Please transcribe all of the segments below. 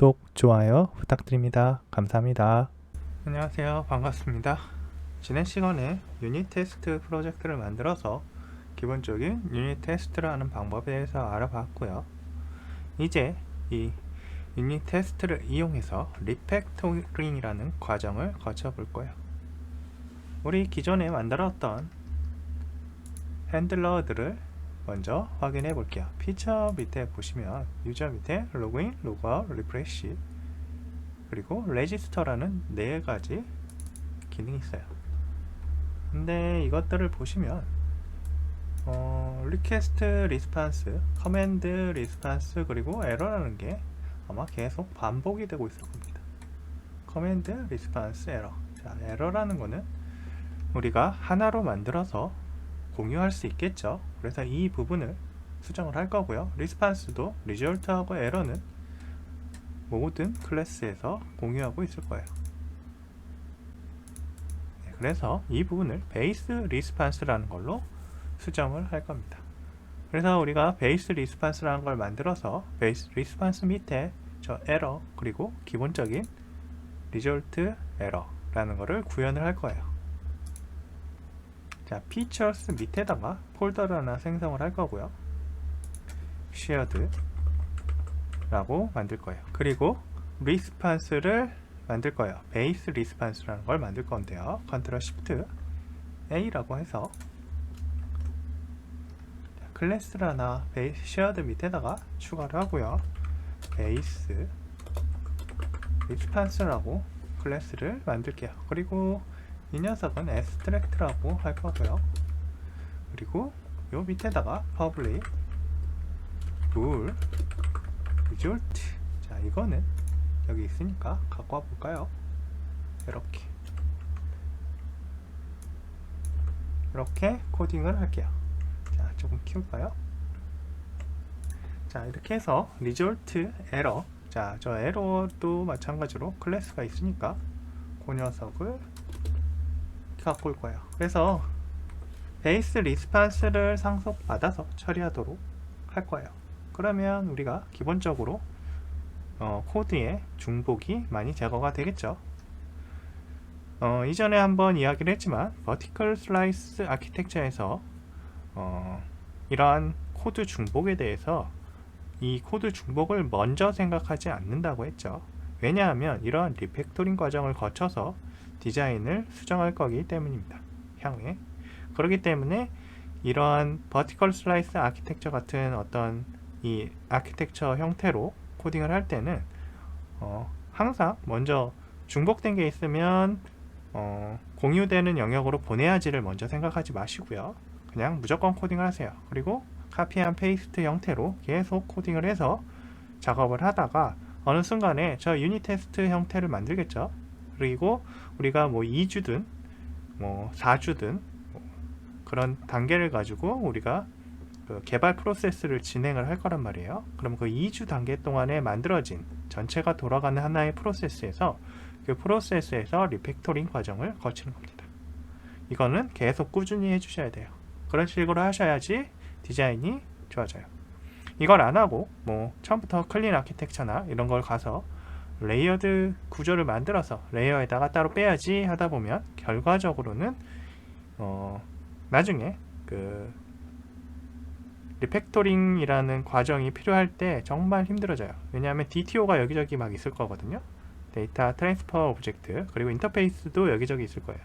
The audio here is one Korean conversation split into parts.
구독, 좋아요 부탁드립니다. 감사합니다. 안녕하세요. 반갑습니다. 지난 시간에 유닛 테스트 프로젝트를 만들어서 기본적인 유닛 테스트를 하는 방법에 대해서 알아봤고요. 이제 이 유닛 테스트를 이용해서 리팩토링이라는 과정을 거쳐 볼 거예요. 우리 기존에 만들었던 핸들러들을 먼저 확인해 볼게요. 피처 밑에 보시면 유저 밑에 로그인, 로그아웃, 리프레시 그리고 레지스터라는 4가지 기능이 있어요. 근데 이것들을 보시면 리퀘스트 리스판스, 커맨드 리스판스 그리고 에러라는 게 아마 계속 반복이 되고 있을 겁니다. 커맨드 리스판스 에러. 자, 에러라는 거는 우리가 하나로 만들어서 공유할 수 있겠죠. 그래서 이 부분을 수정을 할 거고요. 리스판스도 리졸트하고 에러는 모든 클래스에서 공유하고 있을 거예요. 네, 그래서 이 부분을 베이스 리스판스라는 걸로 수정을 할 겁니다. 그래서 우리가 베이스 리스판스라는 걸 만들어서 베이스 리스판스 밑에 저 에러 그리고 기본적인 리졸트 에러라는 거를 구현을 할 거예요. 자, features 밑에다가 폴더를 하나 생성을 할 거고요. shared 라고 만들 거예요. 그리고 리스판스를 만들 거예요. 베이스 리스판스라는 걸 만들 건데요. 컨트롤 시프트 A라고 해서 클래스를 하나 shared 밑에다가 추가를 하고요. 베이스 리스판스라고 클래스를 만들게요. 그리고 이 녀석은 abstract라고 할 거고요. 그리고 요 밑에다가 public bool result. 자, 이거는 여기 있으니까 갖고 와 볼까요? 이렇게 코딩을 할게요. 자, 조금 키울까요? 자, 이렇게 해서 result error. 자, 저 에러도 마찬가지로 클래스가 있으니까 그 녀석을 갖고 올 거예요. 그래서 베이스 리스판스를 상속받아서 처리하도록 할 거예요. 그러면 우리가 기본적으로 코드의 중복이 많이 제거가 되겠죠. 이전에 한번 이야기를 했지만 vertical slice 아키텍처에서 이러한 코드 중복에 대해서 이 코드 중복을 먼저 생각하지 않는다고 했죠. 왜냐하면 이러한 리팩토링 과정을 거쳐서 디자인을 수정할 거기 때문입니다. 향후에. 그렇기 때문에 이러한 vertical slice 아키텍처 같은 어떤 이 아키텍처 형태로 코딩을 할 때는 항상 먼저 중복된 게 있으면 공유되는 영역으로 보내야지를 먼저 생각하지 마시고요. 그냥 무조건 코딩을 하세요. 그리고 카피 앤 페이스트 형태로 계속 코딩을 해서 작업을 하다가 어느 순간에 저 유닛 테스트 형태를 만들겠죠. 그리고 우리가 뭐 2주든 뭐 4주든 그런 단계를 가지고 우리가 그 개발 프로세스를 진행을 할 거란 말이에요. 그럼 그 2주 단계 동안에 만들어진 전체가 돌아가는 하나의 프로세스에서 그 프로세스에서 리팩토링 과정을 거치는 겁니다. 이거는 계속 꾸준히 해주셔야 돼요. 그런 식으로 하셔야지 디자인이 좋아져요. 이걸 안 하고 뭐 처음부터 클린 아키텍처나 이런 걸 가서 레이어드 구조를 만들어서 레이어에다가 따로 빼야지 하다 보면 결과적으로는 나중에 그 리팩토링이라는 과정이 필요할 때 정말 힘들어져요. 왜냐하면 DTO가 여기저기 막 있을 거거든요. 데이터 트랜스퍼 오브젝트 그리고 인터페이스도 여기저기 있을 거예요.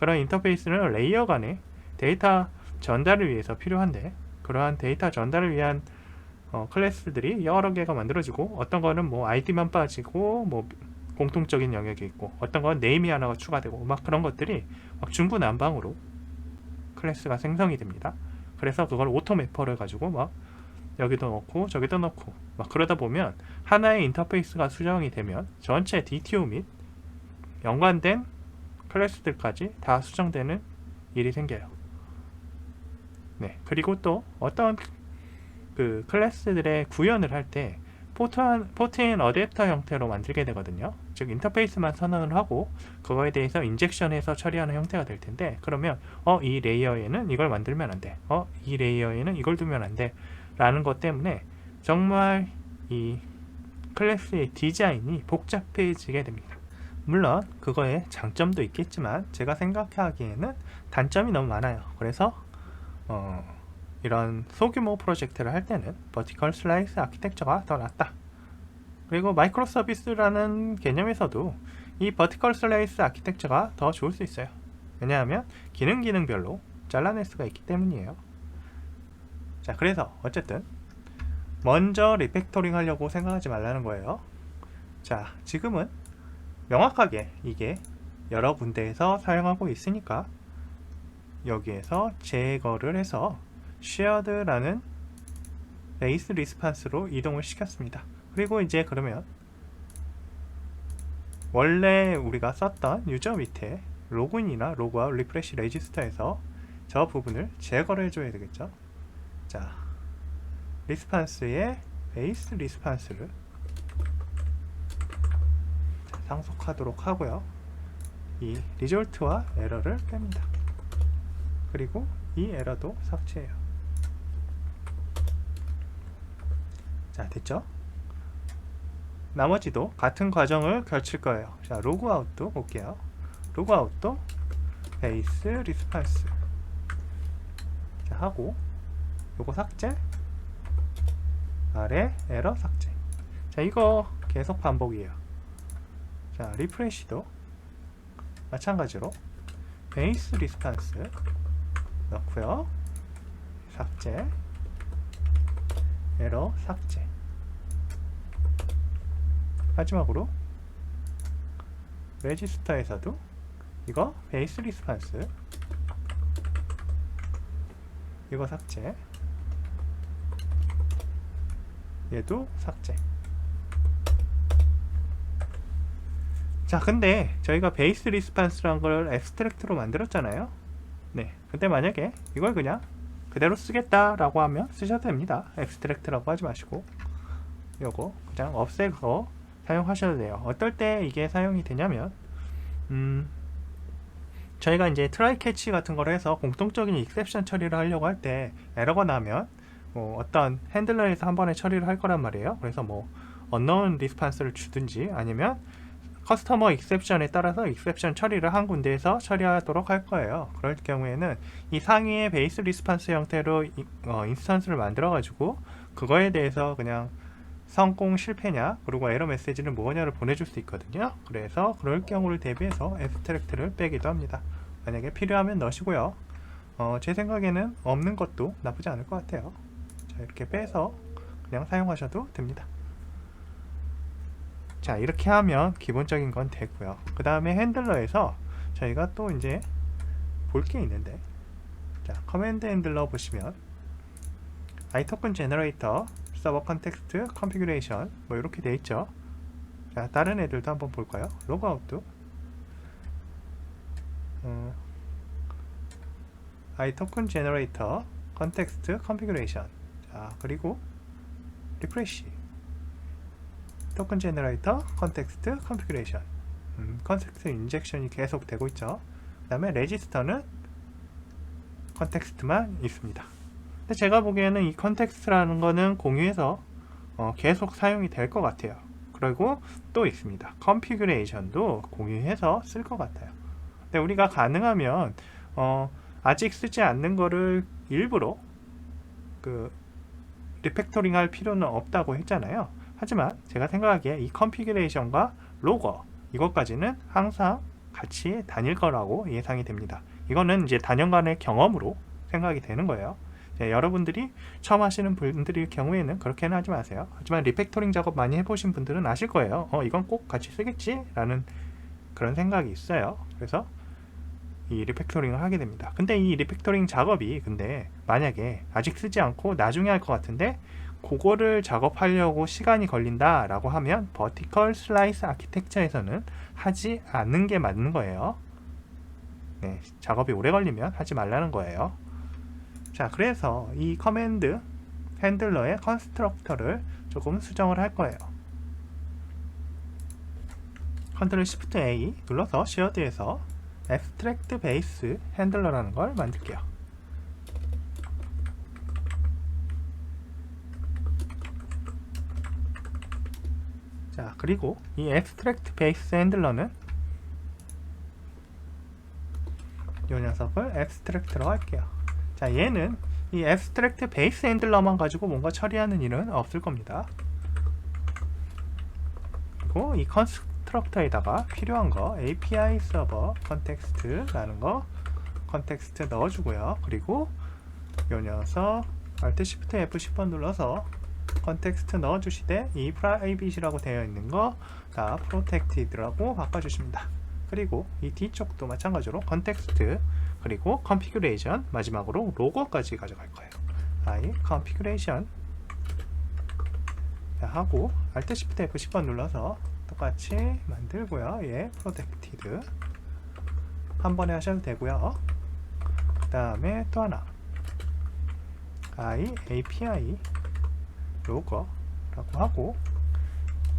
그런 인터페이스는 레이어 간의 데이터 전달을 위해서 필요한데 그러한 데이터 전달을 위한 클래스들이 여러 개가 만들어지고 어떤 거는 뭐 아이디만 빠지고 뭐 공통적인 영역이 있고 어떤 건 네임이 하나가 추가되고 막 그런 것들이 막 중구난방으로 클래스가 생성이 됩니다. 그래서 그걸 오토매퍼를 가지고 막 여기도 넣고 저기도 넣고 막 그러다 보면 하나의 인터페이스가 수정이 되면 전체 DTO 및 연관된 클래스들까지 다 수정되는 일이 생겨요. 네, 그리고 또 어떤 그 클래스들의 구현을 할 때 포트인 어댑터 형태로 만들게 되거든요. 즉 인터페이스만 선언을 하고 그거에 대해서 인젝션해서 처리하는 형태가 될 텐데 그러면 이 레이어에는 이걸 만들면 안 돼. 이 레이어에는 이걸 두면 안 돼. 라는 것 때문에 정말 이 클래스의 디자인이 복잡해지게 됩니다. 물론 그거에 장점도 있겠지만 제가 생각하기에는 단점이 너무 많아요. 그래서 이런 소규모 프로젝트를 할 때는 버티컬 슬라이스 아키텍처가 더 낫다. 그리고 마이크로 서비스라는 개념에서도 이 버티컬 슬라이스 아키텍처가 더 좋을 수 있어요. 왜냐하면 기능별로 잘라낼 수가 있기 때문이에요. 자, 그래서 어쨌든 먼저 리팩토링 하려고 생각하지 말라는 거예요. 자, 지금은 명확하게 이게 여러 군데에서 사용하고 있으니까 여기에서 제거를 해서 shared라는 베이스 리스판스로 이동을 시켰습니다. 그리고 이제 그러면 원래 우리가 썼던 유저 밑에 로그인이나 로그아웃 리프레시 레지스터에서 저 부분을 제거를 해줘야 되겠죠. 자, 리스판스의 베이스 리스판스를 상속하도록 하고요. 이 리졸트와 에러를 뺍니다. 그리고 이 에러도 삭제해요. 자, 됐죠? 나머지도 같은 과정을 거칠 거예요. 자, 로그아웃도 볼게요. 로그아웃도 베이스 리스판스 자, 하고 요거 삭제, 아래 에러 삭제. 자, 이거 계속 반복이에요. 자, 리프레시도 마찬가지로 베이스 리스판스 넣고요. 삭제, 에러 삭제. 마지막으로 레지스터에서도 이거 베이스 리스판스 이거 삭제, 얘도 삭제. 자, 근데 저희가 베이스 리스판스라는 걸 앱스트랙트로 만들었잖아요. 네, 근데 만약에 이걸 그냥 그대로 쓰겠다라고 하면 쓰셔도 됩니다. 앱스트랙트라고 하지 마시고 요거 그냥 없애고 사용하셔도 돼요. 어떨 때 이게 사용이 되냐면 저희가 이제 트라이 캐치 같은 걸 해서 공통적인 익셉션 처리를 하려고 할 때 에러가 나면 어떤 핸들러에서 한 번에 처리를 할 거란 말이에요. 그래서 unknown 리스판스를 주든지 아니면 커스터머 익셉션에 따라서 익셉션 처리를 한 군데에서 처리하도록 할 거예요. 그럴 경우에는 이 상위의 베이스 리스판스 형태로 인스턴스를 만들어 가지고 그거에 대해서 그냥 성공 실패냐 그리고 에러 메시지는 뭐냐를 보내줄 수 있거든요. 그래서 그럴 경우를 대비해서 앱스트랙트를 빼기도 합니다. 만약에 필요하면 넣으시고요. 제 생각에는 없는 것도 나쁘지 않을 것 같아요. 자, 이렇게 빼서 그냥 사용하셔도 됩니다. 자, 이렇게 하면 기본적인 건 되고요. 그 다음에 핸들러에서 저희가 또 이제 볼 게 있는데, 자, 커맨드 핸들러 보시면 iToken Generator, 서버 컨텍스트, 컨피규레이션 뭐 이렇게 돼 있죠. 자, 다른 애들도 한번 볼까요? 로그아웃도 iToken Generator, 컨텍스트, 컨피규레이션. 자, 그리고 리프레시, 토큰 제너레이터, 컨텍스트, 컨피규레이션. 컨텍스트 인젝션이 계속 되고 있죠. 그 다음에 레지스터는 컨텍스트만 있습니다. 근데 제가 보기에는 이 컨텍스트라는 거는 공유해서 계속 사용이 될 것 같아요. 그리고 또 있습니다. 컨피규레이션도 공유해서 쓸 것 같아요. 근데 우리가 가능하면 아직 쓰지 않는 거를 일부러 리팩토링 할 필요는 없다고 했잖아요. 하지만 제가 생각하기에 이 컨피규레이션과 로거 이것까지는 항상 같이 다닐 거라고 예상이 됩니다. 이거는 이제 단연간의 경험으로 생각이 되는 거예요. 여러분들이 처음 하시는 분들일 경우에는 그렇게는 하지 마세요. 하지만 리팩토링 작업 많이 해보신 분들은 아실 거예요. 이건 꼭 같이 쓰겠지? 라는 그런 생각이 있어요. 그래서 이 리팩토링을 하게 됩니다. 근데 이 리팩토링 작업이 만약에 아직 쓰지 않고 나중에 할 것 같은데 그거를 작업하려고 시간이 걸린다 라고 하면 버티컬 슬라이스 아키텍처에서는 하지 않는 게 맞는 거예요. 네, 작업이 오래 걸리면 하지 말라는 거예요. 자, 그래서 이 커맨드 핸들러의 컨스트럭터를 조금 수정을 할 거예요. 컨트롤 Shift A 눌러서 shared에서 abstract base 핸들러라는 걸 만들게요. 자, 그리고 이 abstract base handler는 이 녀석을 abstract로 할게요. 자, 얘는 이 abstract base handler만 가지고 뭔가 처리하는 일은 없을 겁니다. 그리고 이 컨스트럭터에다가 필요한 거 API 서버 컨텍스트라는 거 컨텍스트 넣어주고요. 그리고 이 녀석 Alt Shift F10번 눌러서 컨텍스트 넣어주시되 이 privacy라고 되어 있는 거 다 protected라고 바꿔주십니다. 그리고 이 뒤쪽도 마찬가지로 컨텍스트 그리고 configuration 마지막으로 로고까지 가져갈 거예요. i configuration 하고 Alt Shift F10번 눌러서 똑같이 만들고요. 예, protected 한 번에 하셔도 되고요. 그 다음에 또 하나 i API 로고라고 하고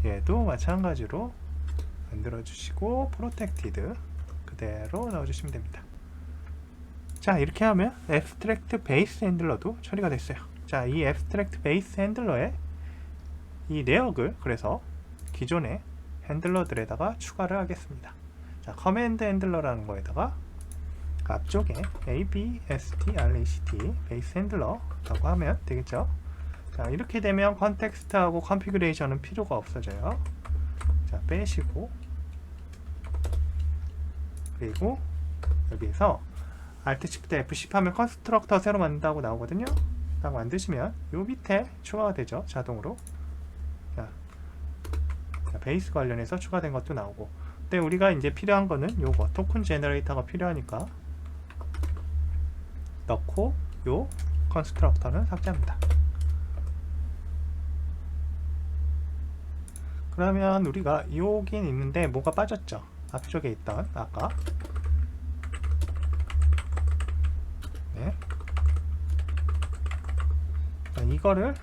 얘도 마찬가지로 만들어 주시고 protected 그대로 넣어 주시면 됩니다. 자, 이렇게 하면 abstract base handler도 처리가 됐어요. 자, 이 abstract base handler에 이 내역을 그래서 기존의 핸들러들에다가 추가를 하겠습니다. 자, 커맨드 핸들러라는 거에다가 앞쪽에 abstrect base handler라고 하면 되겠죠. 자, 이렇게 되면 컨텍스트하고 컨피그레이션은 필요가 없어져요. 자, 빼시고 그리고 여기에서 Alt Shift F10 하면 컨스트럭터 새로 만든다고 나오거든요. 딱 만드시면 요 밑에 추가가 되죠. 자동으로. 자, 베이스 관련해서 추가된 것도 나오고. 근데 우리가 이제 필요한 거는 요거 토큰 제너레이터가 필요하니까 넣고 요 컨스트럭터는 삭제합니다. 그러면 우리가 여긴 있는데 뭐가 빠졌죠? 앞쪽에 있던 아까 네. 자, 이거를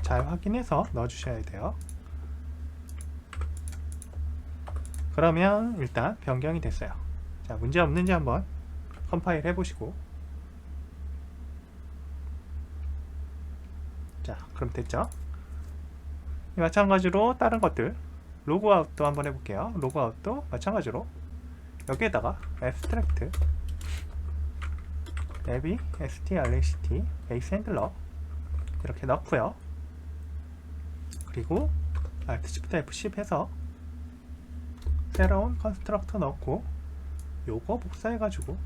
잘 확인해서 넣어 주셔야 돼요. 그러면 일단 변경이 됐어요. 자, 문제 없는지 한번 컴파일 해보시고. 자, 그럼 됐죠? 마찬가지로 다른 것들 로그아웃도 한번 해볼게요. 로그아웃도 마찬가지로 여기에다가 abstract abstract base handler 이렇게 넣고요. 그리고 Alt Shift F10 해서 새로운 컨스트럭터 넣고 요거 복사해가지고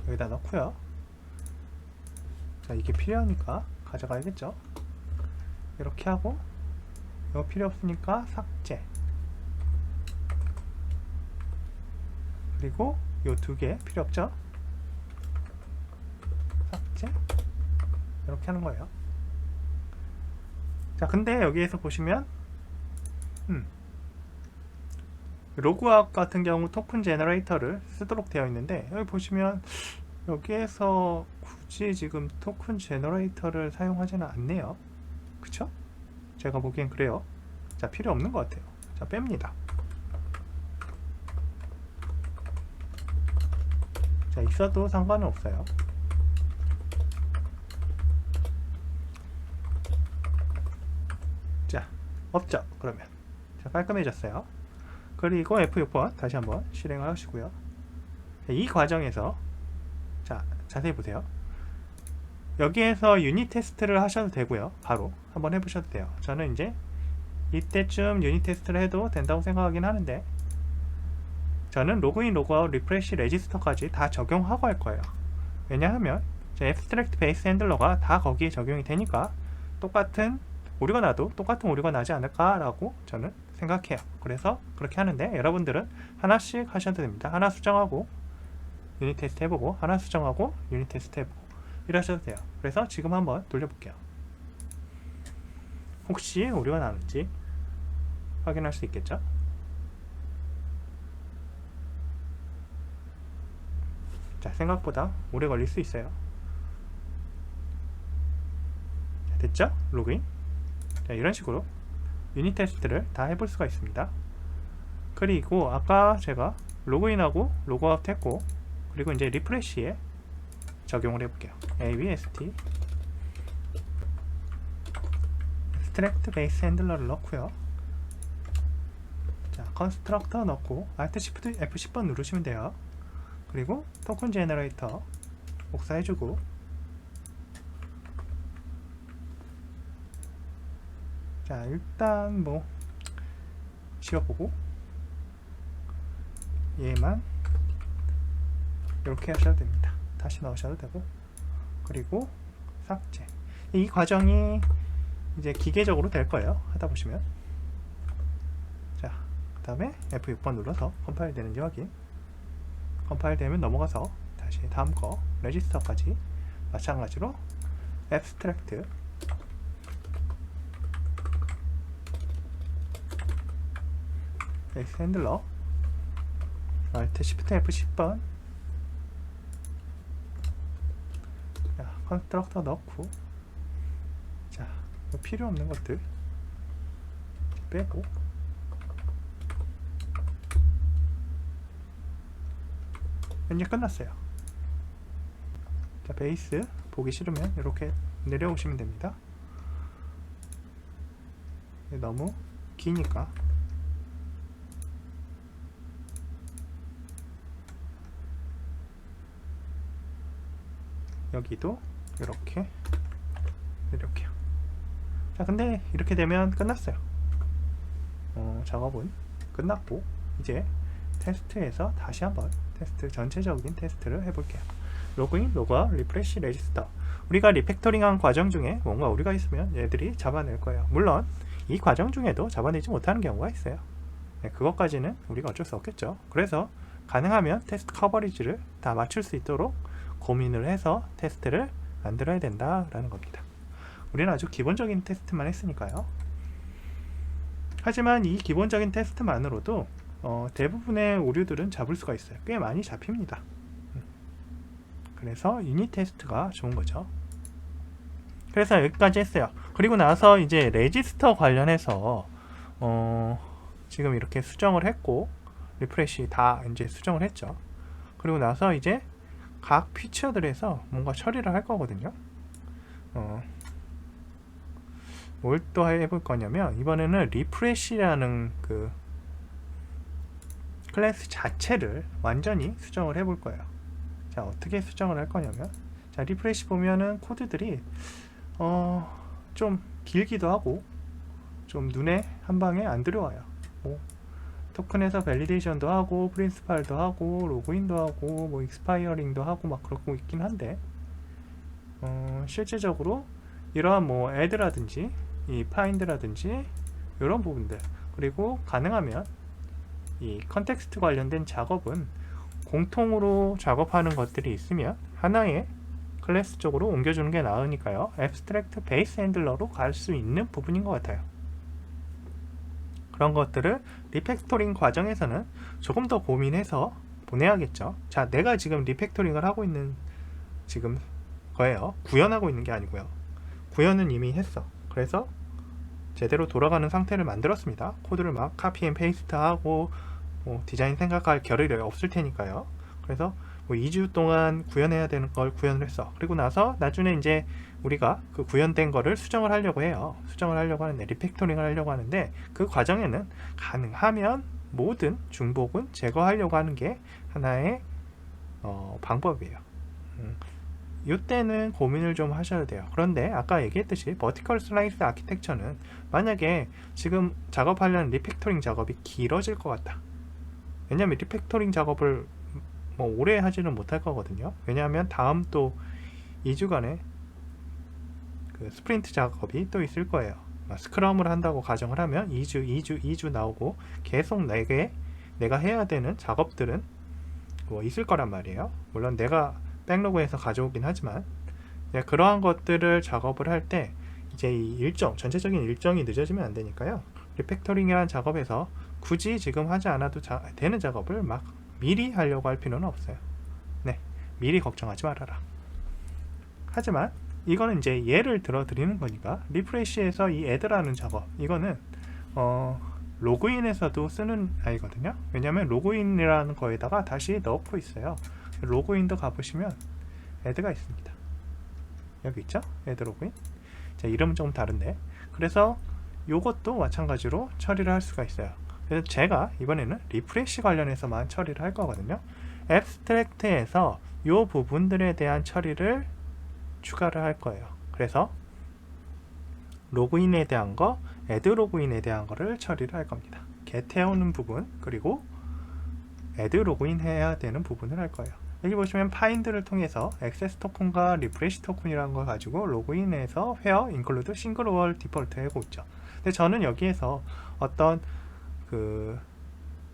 여기다 넣고요. 자, 이게 필요하니까 가져가야겠죠. 이렇게 하고 이거 필요 없으니까 삭제. 그리고 요 두 개 필요 없죠. 삭제. 이렇게 하는 거예요. 자, 근데 여기에서 보시면 로그아웃 같은 경우 토큰 제너레이터를 쓰도록 되어 있는데 여기 보시면 여기에서 굳이 지금 토큰 제너레이터를 사용하지는 않네요. 그쵸? 제가 보기엔 그래요. 자, 필요 없는 것 같아요. 자, 뺍니다. 자, 있어도 상관은 없어요. 자, 없죠? 그러면. 자, 깔끔해졌어요. 그리고 F6번 다시 한번 실행을 하시고요. 자, 이 과정에서 자, 자세히 보세요. 여기에서 유닛 테스트를 하셔도 되고요. 바로 한번 해보셔도 돼요. 저는 이제 이때쯤 유닛 테스트를 해도 된다고 생각하긴 하는데 저는 로그인, 로그아웃, 리프레시, 레지스터까지 다 적용하고 할 거예요. 왜냐하면 abstract base handler가 다 거기에 적용이 되니까 똑같은 오류가 나도 똑같은 오류가 나지 않을까라고 저는 생각해요. 그래서 그렇게 하는데 여러분들은 하나씩 하셔도 됩니다. 하나 수정하고 유닛 테스트 해보고 하나 수정하고 유닛 테스트 해보고 이러셔도 돼요. 그래서 지금 한번 돌려볼게요. 혹시 오류가 나는지 확인할 수 있겠죠? 자, 생각보다 오래 걸릴 수 있어요. 자, 됐죠? 로그인. 자, 이런 식으로 유닛 테스트를 다 해볼 수가 있습니다. 그리고 아까 제가 로그인하고 로그아웃 했고 그리고 이제 리프레시에 적용을 해볼게요. abst abstract base handler를 넣고요. 자, constructor 넣고 Alt Shift F10번 누르시면 돼요. 그리고 토큰 제너레이터 복사해주고, 자, 일단 뭐 지워보고 얘만 이렇게 하셔도 됩니다. 다시 넣으셔도 되고, 그리고 삭제. 이 과정이 이제 기계적으로 될 거예요. 하다 보시면. 자, 그 다음에 F6번 눌러서 컴파일 되는지 확인. 컴파일 되면 넘어가서 다시 다음 거 레지스터까지 마찬가지로 abstract base handler Alt Shift F10번, 자, 컨스트럭터 넣고, 자, 필요 없는 것들 빼고, 이제 끝났어요. 자, 베이스 보기 싫으면 이렇게 내려오시면 됩니다. 너무 기니까 여기도 이렇게 내려올게요. 자, 근데 이렇게 되면 끝났어요. 작업은 끝났고, 이제 테스트에서 다시 한번 테스트, 전체적인 테스트를 해볼게요. 로그인, 로그아웃, 리프레시, 레지스터. 우리가 리팩토링한 과정 중에 뭔가 오류가 있으면 얘들이 잡아낼 거예요. 물론 이 과정 중에도 잡아내지 못하는 경우가 있어요. 네, 그것까지는 우리가 어쩔 수 없겠죠. 그래서 가능하면 테스트 커버리지를 다 맞출 수 있도록 고민을 해서 테스트를 만들어야 된다라는 겁니다. 우리는 아주 기본적인 테스트만 했으니까요. 하지만 이 기본적인 테스트만으로도 대부분의 오류들은 잡을 수가 있어요. 꽤 많이 잡힙니다. 그래서 유닛 테스트가 좋은 거죠. 그래서 여기까지 했어요. 그리고 나서 이제 레지스터 관련해서 지금 이렇게 수정을 했고, 리프레시 다 이제 수정을 했죠. 그리고 나서 이제 각 피처들에서 뭔가 처리를 할 거거든요. 뭘 또 해볼 거냐면, 이번에는 리프레시라는 그 클래스 자체를 완전히 수정을 해볼 거예요. 자, 어떻게 수정을 할 거냐면, 자, 리프레시 보면은 코드들이 좀 길기도 하고 좀 눈에 한 방에 안 들어와요. 뭐 토큰에서 밸리데이션도 하고 프린시팔도 하고 로그인도 하고 뭐 익스파이어링도 하고 막 그러고 있긴 한데, 실제적으로 이러한 뭐 애드라든지 이 파인드라든지 이런 부분들, 그리고 가능하면 이 컨텍스트 관련된 작업은 공통으로 작업하는 것들이 있으면 하나의 클래스 쪽으로 옮겨주는 게 나으니까요. Abstract Base Handler로 갈 수 있는 부분인 것 같아요. 그런 것들을 리팩토링 과정에서는 조금 더 고민해서 보내야겠죠. 자, 내가 지금 리팩토링을 하고 있는 지금 거예요. 구현하고 있는 게 아니고요. 구현은 이미 했어. 그래서 제대로 돌아가는 상태를 만들었습니다. 코드를 막 카피 앤 페이스트 하고 뭐 디자인 생각할 겨를이 없을 테니까요. 그래서 뭐 2주 동안 구현해야 되는 걸 구현을 했어. 그리고 나서 나중에 이제 우리가 그 구현된 거를 수정을 하려고 해요. 수정을 하려고 하는데, 리팩토링을 하려고 하는데, 그 과정에는 가능하면 모든 중복은 제거하려고 하는 게 하나의 방법이에요. 이때는 고민을 좀 하셔야 돼요. 그런데 아까 얘기했듯이 버티컬 슬라이스 아키텍처는 만약에 지금 작업하려는 리팩토링 작업이 길어질 것 같다. 왜냐하면 리팩토링 작업을 뭐 오래 하지는 못할 거거든요. 왜냐하면 다음 또 2주간의 그 스프린트 작업이 또 있을 거예요. 스크럼을 한다고 가정을 하면 2주 나오고 계속 내가 해야 되는 작업들은 뭐 있을 거란 말이에요. 물론 내가 백로그에서 가져오긴 하지만, 그러한 것들을 작업을 할 때 이제 이 일정, 전체적인 일정이 늦어지면 안 되니까요. 리팩토링이라는 작업에서 굳이 지금 하지 않아도 되는 작업을 막 미리 하려고 할 필요는 없어요. 네, 미리 걱정하지 말아라. 하지만 이거는 이제 예를 들어 드리는 거니까, 리프레시에서 이 add라는 작업, 이거는 로그인에서도 쓰는 아이거든요. 왜냐면 로그인이라는 거에다가 다시 넣고 있어요. 로그인도 가보시면 add가 있습니다. 여기 있죠? add 로그인. 자, 이름은 좀 다른데, 그래서 요것도 마찬가지로 처리를 할 수가 있어요. 그래서 제가 이번에는 리프레시 관련해서만 처리를 할 거거든요. 앱스트랙트에서 요 부분들에 대한 처리를 추가를 할 거예요. 그래서 로그인에 대한 거, 애드 로그인에 대한 거를 처리를 할 겁니다. get 해오는 부분, 그리고 애드 로그인 해야 되는 부분을 할 거예요. 여기 보시면 파인드를 통해서 액세스 토큰과 리프레시 토큰이라는 걸 가지고 로그인해서 where include single or default 하고 있죠. 근데 저는 여기에서 어떤 그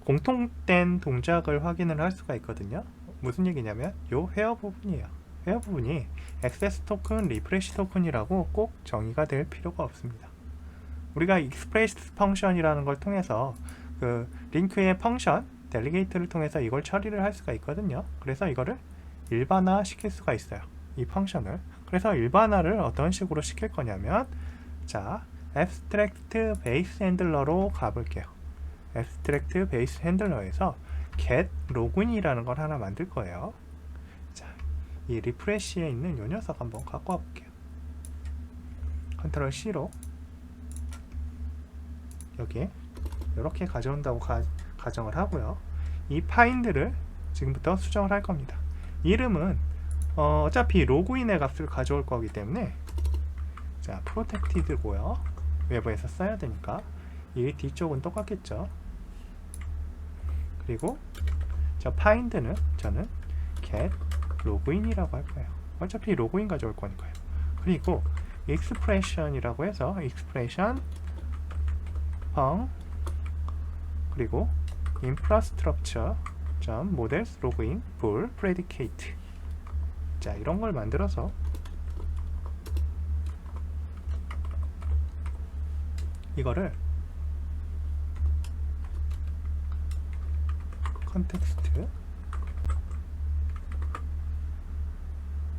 공통된 동작을 확인을 할 수가 있거든요. 무슨 얘기냐면 요 where 부분이에요. where 부분이 액세스 토큰, 리프레시 토큰이라고 꼭 정의가 될 필요가 없습니다. 우리가 express 펑션이라는 걸 통해서 그 링크의 펑션 델리게이트를 통해서 이걸 처리를 할 수가 있거든요. 그래서 이거를 일반화 시킬 수가 있어요. 이 펑션을. 그래서 일반화를 어떤 식으로 시킬 거냐면, 자, abstract base handler로 가볼게요. abstract base handler에서 get login이라는 걸 하나 만들 거예요. 자, 이 리프레시에 있는 요 녀석 한번 갖고 와볼게요. 컨트롤 C로 여기에 이렇게 가져온다고 가정을 하고요. 이 파인드를 지금부터 수정을 할 겁니다. 이름은 어차피 로그인의 값을 가져올 거기 때문에, 자, 프로텍티드고요. 외부에서 써야 되니까 이 뒤쪽은 똑같겠죠. 그리고 저 파인드는 저는 get 로그인이라고 할 거예요. 어차피 로그인 가져올 거니까요. 그리고 expression이라고 해서 expression 그리고 infrastructure models login bool predicate, 자, 이런 걸 만들어서 이거를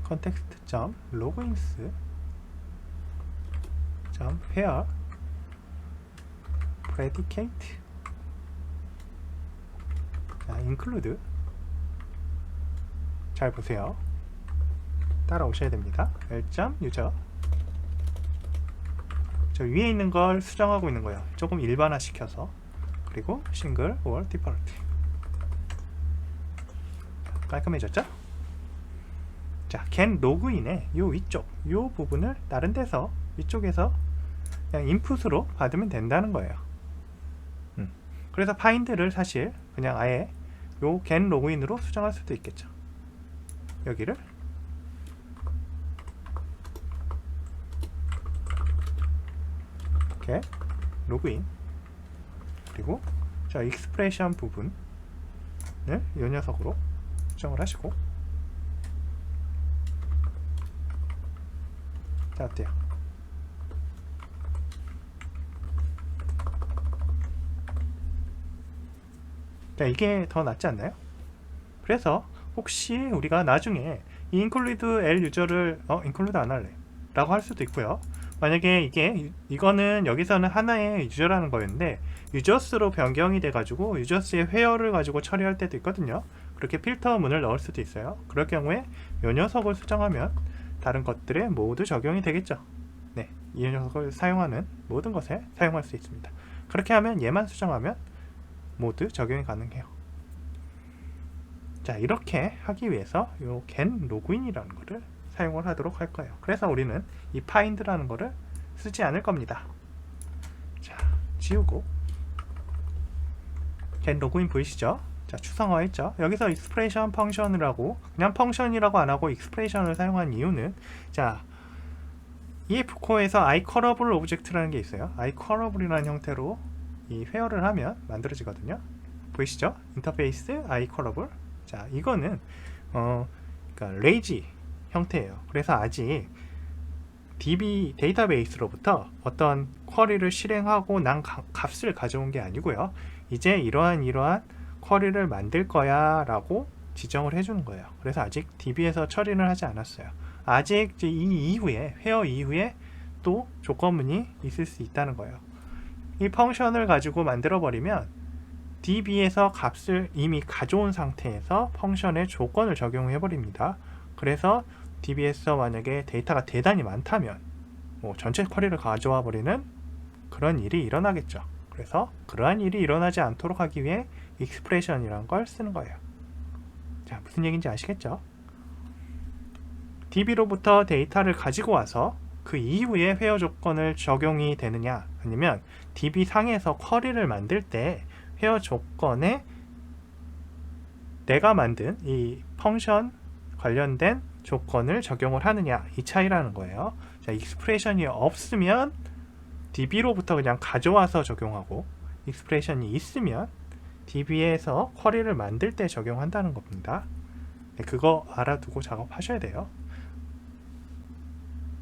context.logins where predicate, 자, include, 잘 보세요. 따라오셔야 됩니다. l.user, 저 위에 있는 걸 수정하고 있는 거예요. 조금 일반화 시켜서. 그리고 single or default, 깔끔해졌죠? 자, get 로그인의 요 위쪽, 요 부분을 다른 데서 위쪽에서 그냥 인풋으로 받으면 된다는 거예요. 그래서 파인드를 사실 그냥 아예 요 get 로그인으로 수정할 수도 있겠죠. 여기를 get 로그인, 그리고 저 expression 부분을 이 녀석으로 수정을 하시고, 자, 어때요? 자, 이게 더 낫지 않나요? 그래서 혹시 우리가 나중에 이 include L 유저를 include 안 할래 라고 할 수도 있고요. 만약에 이거는 여기서는 하나의 유저라는 거였는데 유저스로 변경이 돼 가지고 유저스의 회어를 가지고 처리할 때도 있거든요. 그렇게 필터 문을 넣을 수도 있어요. 그럴 경우에 이 녀석을 수정하면 다른 것들에 모두 적용이 되겠죠. 네, 이 녀석을 사용하는 모든 것에 사용할 수 있습니다. 그렇게 하면 얘만 수정하면 모두 적용이 가능해요. 자, 이렇게 하기 위해서 요 get 로그인이라는 거를 사용을 하도록 할 거예요. 그래서 우리는 이 find라는 거를 쓰지 않을 겁니다. 자, 지우고 get 로그인 보이시죠? 자, 추상화 했죠? 여기서 expression 펑션을 하고 그냥 펑션이라고 안 하고 expression을 사용한 이유는, 자, EF-코어에서 iCallable object라는 게 있어요. iCallable이라는 형태로 이 회어를 하면 만들어지거든요. 보이시죠? 인터페이스 iCallable. 자, 이거는 그러니까 lazy 형태예요. 그래서 아직 DB 데이터베이스로부터 어떤 쿼리를 실행하고 난 값을 가져온 게 아니고요. 이제 이러한 쿼리를 만들 거야 라고 지정을 해주는 거예요. 그래서 아직 DB에서 처리를 하지 않았어요. 아직 이제 이 이후에, 회어 이후에 또 조건문이 있을 수 있다는 거예요. 이 펑션을 가지고 만들어 버리면 DB에서 값을 이미 가져온 상태에서 펑션에 조건을 적용해 버립니다. 그래서 DB에서 만약에 데이터가 대단히 많다면 전체 쿼리를 가져와 버리는 그런 일이 일어나겠죠. 그래서 그러한 일이 일어나지 않도록 하기 위해 expression이란 걸 쓰는 거예요. 자, 무슨 얘기인지 아시겠죠? DB로부터 데이터를 가지고 와서 그 이후에 회어 조건을 적용이 되느냐, 아니면 DB 상에서 쿼리를 만들 때 회어 조건에 내가 만든 이 펑션 관련된 조건을 적용을 하느냐, 이 차이라는 거예요. 자, 익스프레션이 없으면 DB로부터 그냥 가져와서 적용하고, 익스프레션이 있으면 DB에서 쿼리를 만들 때 적용한다는 겁니다. 네, 그거 알아두고 작업하셔야 돼요.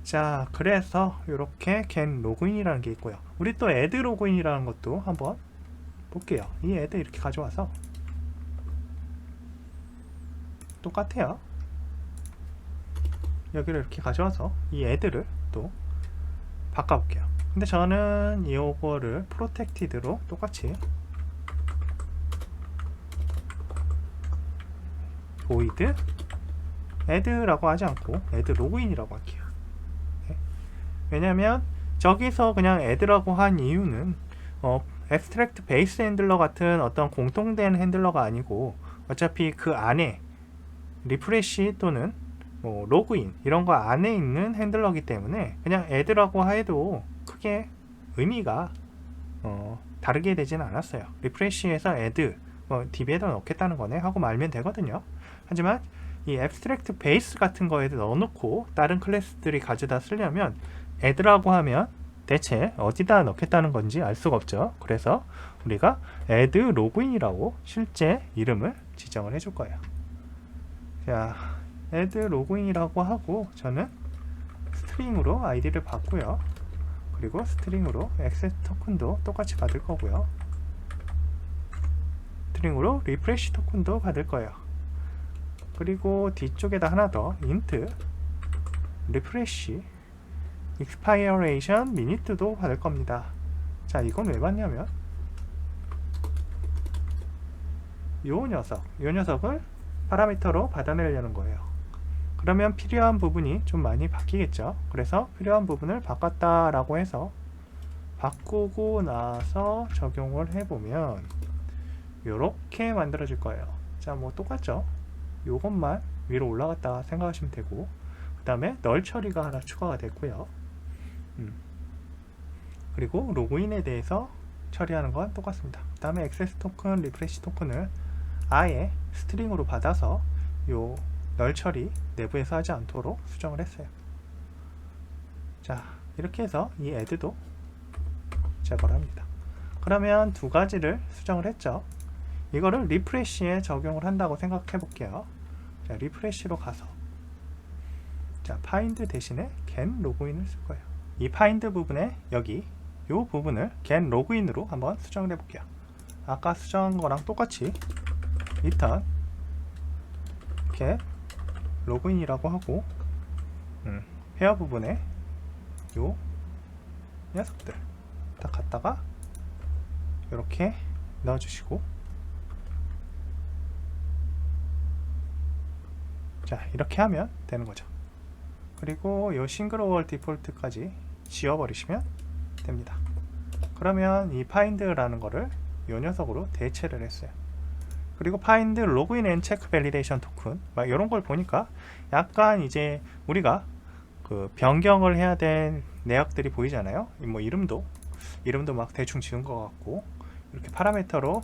자, 그래서 이렇게 get 로그인이라는 게 있고요. 우리 또 add 로그인이라는 것도 한번 볼게요. 이 add 이렇게 가져와서 똑같아요. 여기를 이렇게 가져와서 이 add를 또 바꿔볼게요. 근데 저는 이거를 protected로 똑같이 void add라고 하지 않고 add 로그인이라고 할게요. 네. 왜냐면 저기서 그냥 add라고 한 이유는 abstract base 핸들러 같은 어떤 공통된 핸들러가 아니고, 어차피 그 안에 리프레시 또는 로그인 이런 거 안에 있는 핸들러기 때문에 그냥 add라고 해도 크게 의미가 다르게 되지는 않았어요. 리프레시에서 add DB에다 넣겠다는 거네 하고 말면 되거든요. 하지만 이 abstract base 같은 거에 넣어놓고 다른 클래스들이 가져다 쓰려면 add라고 하면 대체 어디다 넣겠다는 건지 알 수가 없죠. 그래서 우리가 add 로그인이라고 실제 이름을 지정을 해줄 거예요. 자, add 로그인이라고 하고 저는 스트링으로 아이디를 받고요. 그리고 스트링으로 액세스 토큰도 똑같이 받을 거고요. 스트링으로 리프레시 토큰도 받을 거예요. 그리고 뒤쪽에다 하나 더 int 리프레시 expiration minute도 받을 겁니다. 자, 이건 왜 받냐면 요 녀석을 파라미터로 받아내려는 거예요. 그러면 필요한 부분이 좀 많이 바뀌겠죠. 그래서 필요한 부분을 바꿨다라고 해서 바꾸고 나서 적용을 해보면 요렇게 만들어질 거예요. 자, 뭐 똑같죠. 요것만 위로 올라갔다 생각하시면 되고, 그 다음에 널 처리가 하나 추가가 됐고요. 그리고 로그인에 대해서 처리하는 건 똑같습니다. 그 다음에 액세스 토큰, 리프레시 토큰을 아예 스트링으로 받아서 요 널 처리 내부에서 하지 않도록 수정을 했어요. 자, 이렇게 해서 이 add도 제거를 합니다. 그러면 두 가지를 수정을 했죠. 이거를 리프레시에 적용을 한다고 생각해 볼게요. 자, 리프레시로 가서 자, find 대신에 get 로그인을 쓸 거예요. 이 find 부분에 여기 요 부분을 get 로그인으로 한번 수정을 해 볼게요. 아까 수정한 거랑 똑같이 return get 로그인이라고 하고 회화 부분에 요 녀석들 딱 갖다가 이렇게 넣어주시고, 자, 이렇게 하면 되는 거죠. 그리고 요 싱글 오월 디폴트까지 지워버리시면 됩니다. 그러면 이 find라는 거를 요 녀석으로 대체를 했어요. 그리고 find login and check validation token 막 이런 걸 보니까 약간 이제 우리가 그 변경을 해야 될 내역들이 보이잖아요. 뭐 이름도 막 대충 지은 것 같고, 이렇게 파라미터로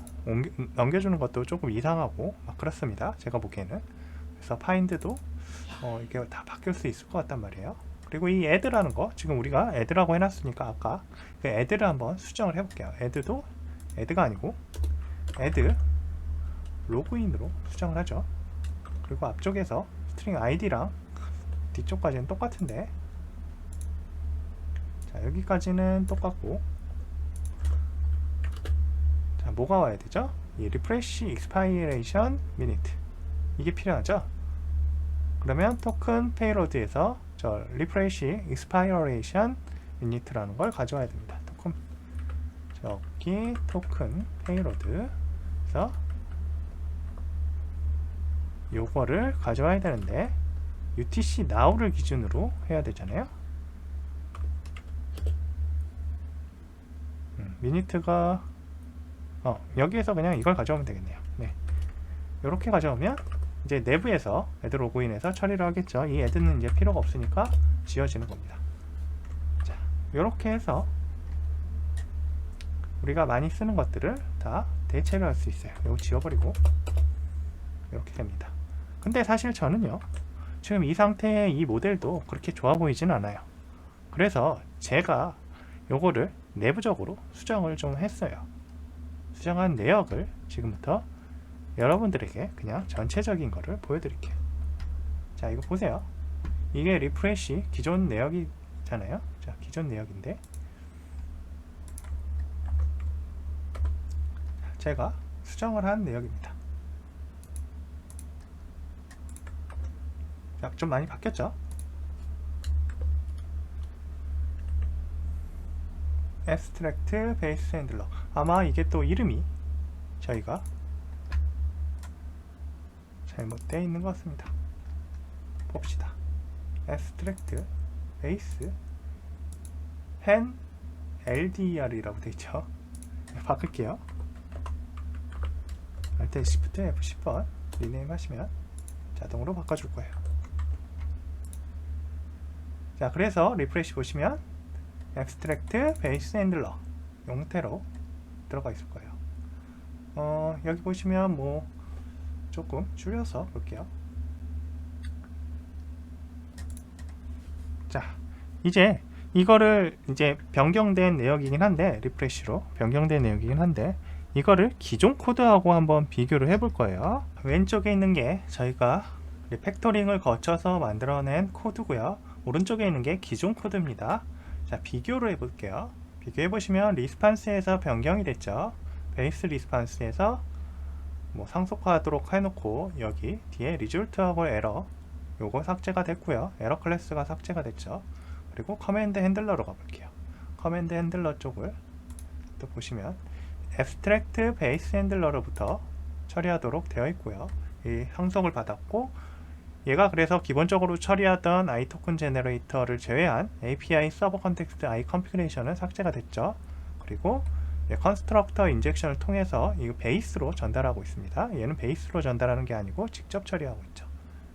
넘겨주는 것도 조금 이상하고 막 그렇습니다. 제가 보기에는. 그래서 find도 이게 다 바뀔 수 있을 것 같단 말이에요. 그리고 이 add라는 거, 지금 우리가 add라고 해놨으니까 아까 그 add를 한번 수정을 해볼게요. add도 add가 아니고 add 로그인으로 수정을 하죠. 그리고 앞쪽에서 스트링 id랑 뒤쪽까지는 똑같은데, 자, 여기까지는 똑같고, 자, 뭐가 와야 되죠? 이 refresh expiration minute 이게 필요하죠. 그러면 토큰 페이로드에서 저 refresh expiration minute라는 걸 가져와야 됩니다. 저기 토큰 페이로드에서 요거를 가져와야 되는데 UTC now를 기준으로 해야 되잖아요. 미니트가 여기에서 그냥 이걸 가져오면 되겠네요. 네, 이렇게 가져오면 이제 내부에서 애드 로그인해서 처리를 하겠죠. 이 애드는 이제 필요가 없으니까 지워지는 겁니다. 자, 이렇게 해서 우리가 많이 쓰는 것들을 다 대체를 할 수 있어요. 이거 지워버리고 이렇게 됩니다. 근데 사실 저는요, 지금 이 상태의 이 모델도 그렇게 좋아 보이진 않아요. 그래서 제가 요거를 내부적으로 수정을 좀 했어요. 수정한 내역을 지금부터 여러분들에게 그냥 전체적인 거를 보여드릴게요. 자, 이거 보세요. 이게 리프레시 기존 내역이잖아요. 자, 기존 내역인데 제가 수정을 한 내역입니다. 자, 좀 많이 바뀌었죠? Abstract Base Handler. 아마 이게 또 이름이 저희가 잘못되어 있는 것 같습니다. 봅시다. Abstract Base Hand LDR이라고 되어 있죠. 바꿀게요. Alt Shift F10번 리네임 하시면 자동으로 바꿔줄 거예요. 자, 그래서 리프레시 보시면 Abstract Base Handler 형태로 들어가 있을 거예요. 여기 보시면 뭐 조금 줄여서 볼게요. 자, 이제 이거를 이제 변경된 내역이긴 한데, 리프레시로 변경된 내역이긴 한데, 이거를 기존 코드하고 한번 비교를 해볼 거예요. 왼쪽에 있는 게 저희가 리팩토링을 거쳐서 만들어낸 코드고요. 오른쪽에 있는 게 기존 코드입니다. 자, 비교를 해볼게요. 비교해 보시면 리스판스에서 변경이 됐죠. 베이스 리스판스에서 뭐 상속화하도록 해놓고 여기 뒤에 리졸트하고 에러 요거 삭제가 됐고요. 에러 클래스가 삭제가 됐죠. 그리고 커맨드 핸들러로 가볼게요. 커맨드 핸들러 쪽을 또 보시면 Abstract Base Handler로부터 처리하도록 되어 있고요. 이 상속을 받았고, 얘가 그래서 기본적으로 처리하던 iToken 제너레이터를 제외한 API 서버 컨텍스트 I 컨피그레이션은 삭제가 됐죠. 그리고 컨스트럭터 인젝션을 통해서 이 베이스로 전달하고 있습니다. 얘는 베이스로 전달하는 게 아니고 직접 처리하고 있죠.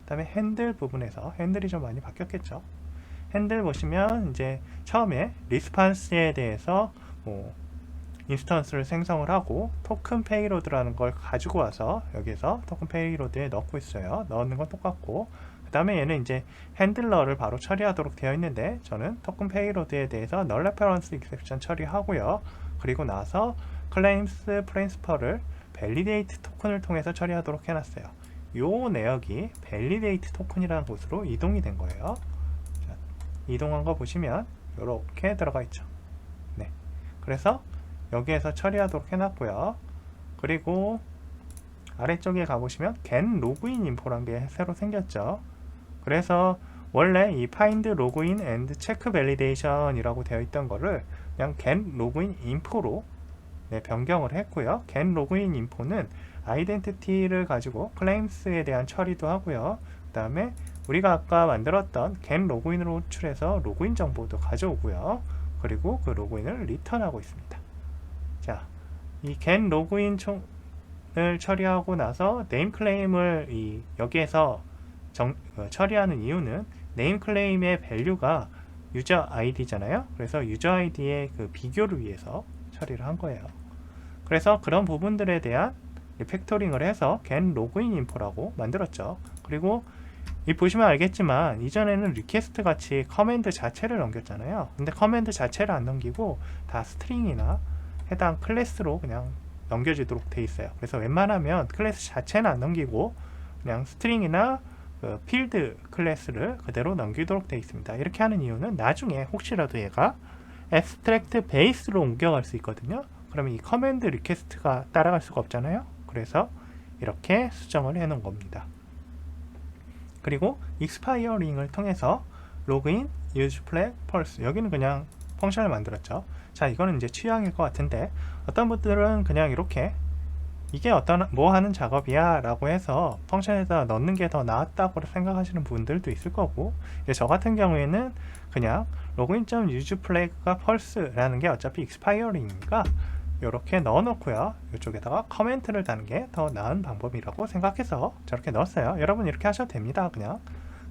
그 다음에 핸들 부분에서 핸들이 좀 많이 바뀌었겠죠. 핸들 보시면 이제 처음에 리스판스에 대해서 뭐 인스턴스를 생성을 하고 토큰 페이로드라는 걸 가지고 와서 여기서 토큰 페이로드에 넣고 있어요. 넣는 건 똑같고, 그 다음에 얘는 이제 핸들러를 바로 처리하도록 되어 있는데, 저는 토큰 페이로드에 대해서 null reference exception 처리하고요. 그리고 나서 claims principal을 validate 토큰을 통해서 처리하도록 해놨어요. 요 내역이 validate 토큰이라는 곳으로 이동이 된 거예요. 자, 이동한 거 보시면 이렇게 들어가 있죠. 네, 그래서 여기에서 처리하도록 해놨고요. 그리고 아래쪽에 가보시면 get login info란 게 새로 생겼죠. 그래서 원래 이 find login and check validation 이라고 되어 있던 거를 그냥 get login info로 변경을 했고요. get login info는 identity를 가지고 claims에 대한 처리도 하고요. 그 다음에 우리가 아까 만들었던 get login으로 호출해서 로그인 정보도 가져오고요. 그리고 그 로그인을 리턴하고 있습니다. 자, 이 get login을 처리하고 나서 name claim을 여기에서 처리하는 이유는 name claim의 value가 user id잖아요. 그래서 user id의 그 비교를 위해서 처리를 한 거예요. 그래서 그런 부분들에 대한 리팩토링을 해서 get login info라고 만들었죠. 그리고 이 보시면 알겠지만 이전에는 리퀘스트 같이 커맨드 자체를 넘겼잖아요. 근데 커맨드 자체를 안 넘기고 다 스트링이나 해당 클래스로 그냥 넘겨지도록 돼 있어요. 그래서 웬만하면 클래스 자체는 안 넘기고 그냥 스트링이나 필드 클래스를 그대로 넘기도록 돼 있습니다. 이렇게 하는 이유는 나중에 혹시라도 얘가 abstract base로 옮겨갈 수 있거든요. 그러면 이 커맨드 리퀘스트가 따라갈 수가 없잖아요. 그래서 이렇게 수정을 해 놓은 겁니다. 그리고 expiring을 통해서 login, use flag, pulse 여기는 그냥 펑션을 만들었죠. 자, 이거는 이제 취향일 것 같은데 어떤 분들은 그냥 이렇게 이게 어떤 뭐 하는 작업이야 라고 해서 펑션에다 넣는 게 더 나았다고 생각하시는 분들도 있을 거고, 저 같은 경우에는 그냥 login.useFlag가 false라는 게 어차피 expire이니까 이렇게 넣어 놓고요, 이쪽에다가 커멘트를 다는 게 더 나은 방법이라고 생각해서 저렇게 넣었어요. 여러분 이렇게 하셔도 됩니다. 그냥.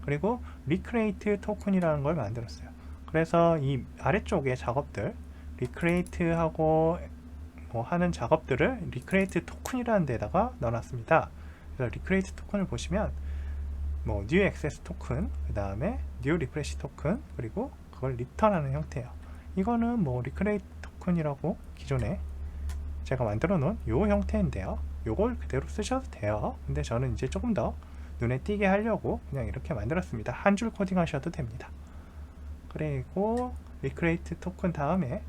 그리고 recreate 토큰이라는 걸 만들었어요. 그래서 이 아래쪽에 작업들 recreate 하고 뭐 하는 작업들을 recreate 토큰이라는 데다가 넣어놨습니다. 그래서 recreate 토큰을 보시면 뭐 new access 토큰, 그 다음에 new refresh 토큰, 그리고 그걸 return하는 형태예요. 이거는 뭐 recreate 토큰이라고 기존에 제가 만들어 놓은 요 형태인데요, 요걸 그대로 쓰셔도 돼요. 근데 저는 이제 조금 더 눈에 띄게 하려고 그냥 이렇게 만들었습니다. 한 줄 코딩 하셔도 됩니다. 그리고 recreate 토큰 다음에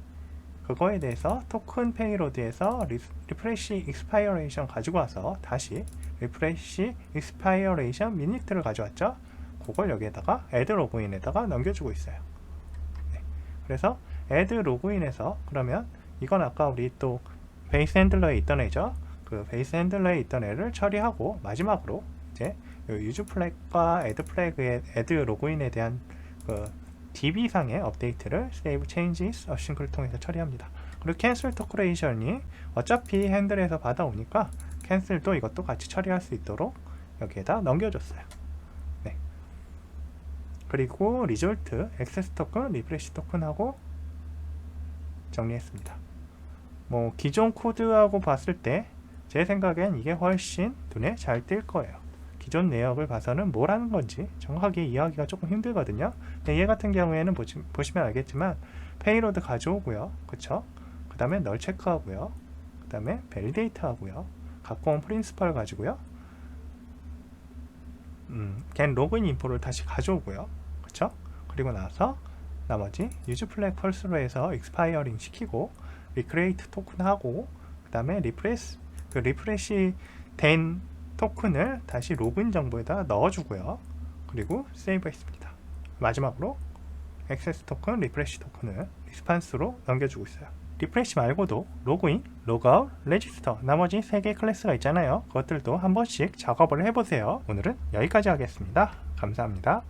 그거에 대해서 토큰 페이로드에서 리프레시 익스파이어레이션 가지고 와서 다시 리프레시 익스파이어레이션 미니트를 가져왔죠. 그걸 여기에다가 add 로그인에다가 넘겨주고 있어요. 네. 그래서 add 로그인에서 그러면 이건 아까 우리 또 베이스 핸들러에 있던 애죠. 그 베이스 핸들러에 있던 애를 처리하고 마지막으로 이제 유즈 플래그과 add 플래그의 add 로그인에 대한 그 DB상의 업데이트를 save changes 어싱크를 통해서 처리합니다. 그리고 cancel token이션이 어차피 핸들에서 받아오니까 cancel도 이것도 같이 처리할 수 있도록 여기에다 넘겨줬어요. 네. 그리고 result, access token, refresh token하고 정리했습니다. 뭐 기존 코드하고 봤을 때 제 생각엔 이게 훨씬 눈에 잘 띌 거예요. 기존 내역을 봐서는 뭘 하는 건지 정확하게 이해하기가 조금 힘들거든요. 근데 얘 같은 경우에는 보시면 알겠지만 페이로드 가져오고요, 그쵸? 그 다음에 널 체크하고요, 그 다음에 밸리데이트 하고요, 갖고 온 프린시펄 가지고요, 겐 로그인 인포를 다시 가져오고요, 그쵸? 그리고 나서 나머지 유즈 플래그 펄스로 해서 익스파이어링 시키고 리크레이트 토큰 하고, 그 다음에 리프레시 된 토큰을 다시 로그인 정보에다 넣어주고요. 그리고 세이브 했습니다. 마지막으로 액세스 토큰, 리프레시 토큰을 리스판스로 넘겨주고 있어요. 리프레시 말고도 로그인, 로그아웃, 레지스터 나머지 3개의 클래스가 있잖아요. 그것들도 한 번씩 작업을 해보세요. 오늘은 여기까지 하겠습니다. 감사합니다.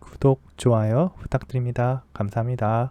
구독, 좋아요 부탁드립니다. 감사합니다.